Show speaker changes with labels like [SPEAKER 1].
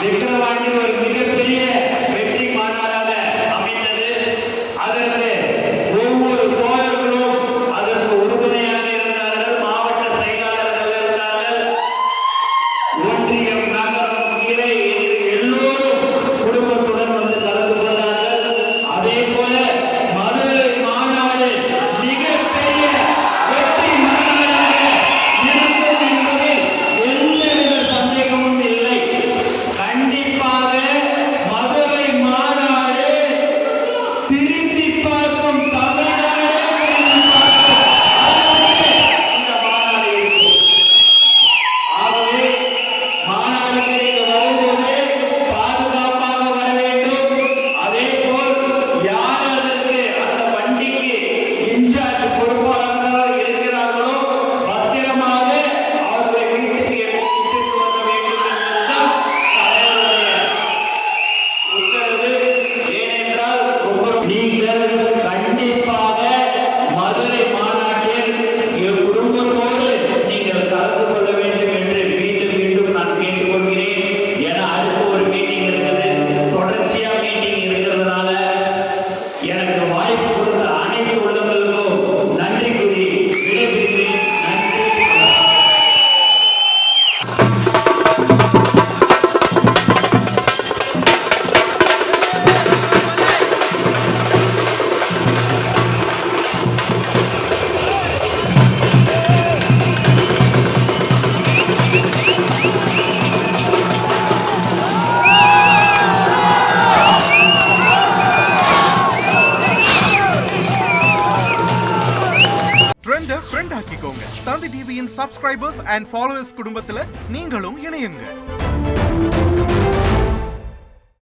[SPEAKER 1] விக்கிரவாண்டி ஒரு மிகப்பெரிய வெற்றி மாநாடாக அமைந்தது. அதற்கு ஒவ்வொரு தோழர்களும் அதற்கு உறுதுணையாக இருந்தார்கள். மாவட்ட செயலாளர்கள் இருந்தார்கள், ஒன்றியம், நகரம், கிளை எல்லோரும் குடும்பத்துடன் வந்து கலந்து கொண்டார்கள். அதே போல மதுரை மாநாடு மிகப்பெரிய வெற்றி மாநாடாக இருக்கும் என்பதில் எந்தவித சந்தேகமும் இல்லை. கண்டிப்பாக மதுரை மாநாடு திரும்பி பார்க்கும் தமிழ்நாடு திரும்பி பார்க்கும் அளவுக்கு இந்த மாநாடு இருக்கும். ஆகவே மாநாடுக்கு நீங்கள் வரும்போது பாதுகாப்பாக வர வேண்டும். அதே போல் யார் அதற்கு அந்த வண்டிக்கு இன்சார்ஜ் பொறுப்பாளர்களாக இருக்கிறார்களோ பத்திரமாக அவர்களை வீட்டுக்கு இட்டுட்டு வர வேண்டும் என்பதுதான் தலைவருடைய உத்தரவு. ஏனென்றால் நீங்கள் கண்டிப்பாக மதுரை மாநாட்டில் என் குடும்பத்தோடு நீங்கள் கலந்து கொள்ள வேண்டும் என்று மீண்டும் மீண்டும் நான் கேட்டுக்கொள்கிறேன். ஏன்னா அடுத்து ஒரு மீட்டிங் இருக்குது, தொடர்ச்சியா மீட்டிங் இருக்கிறதுனால எனக்கு வாய்ப்பு கொடுத்த அனைத்து உள்ளவர்களுக்கும் நன்றி கூறி விடைபெறுகிறேன். நன்றி.
[SPEAKER 2] ட்ரெண்ட ஃப்ரெண்ட் ஆக்கிக்கோங்க. தந்தி டிவியின் சப்ஸ்கிரைபர்ஸ் அண்ட் ஃபாலோவர்ஸ் குடும்பத்துல நீங்களும் இணையுங்க.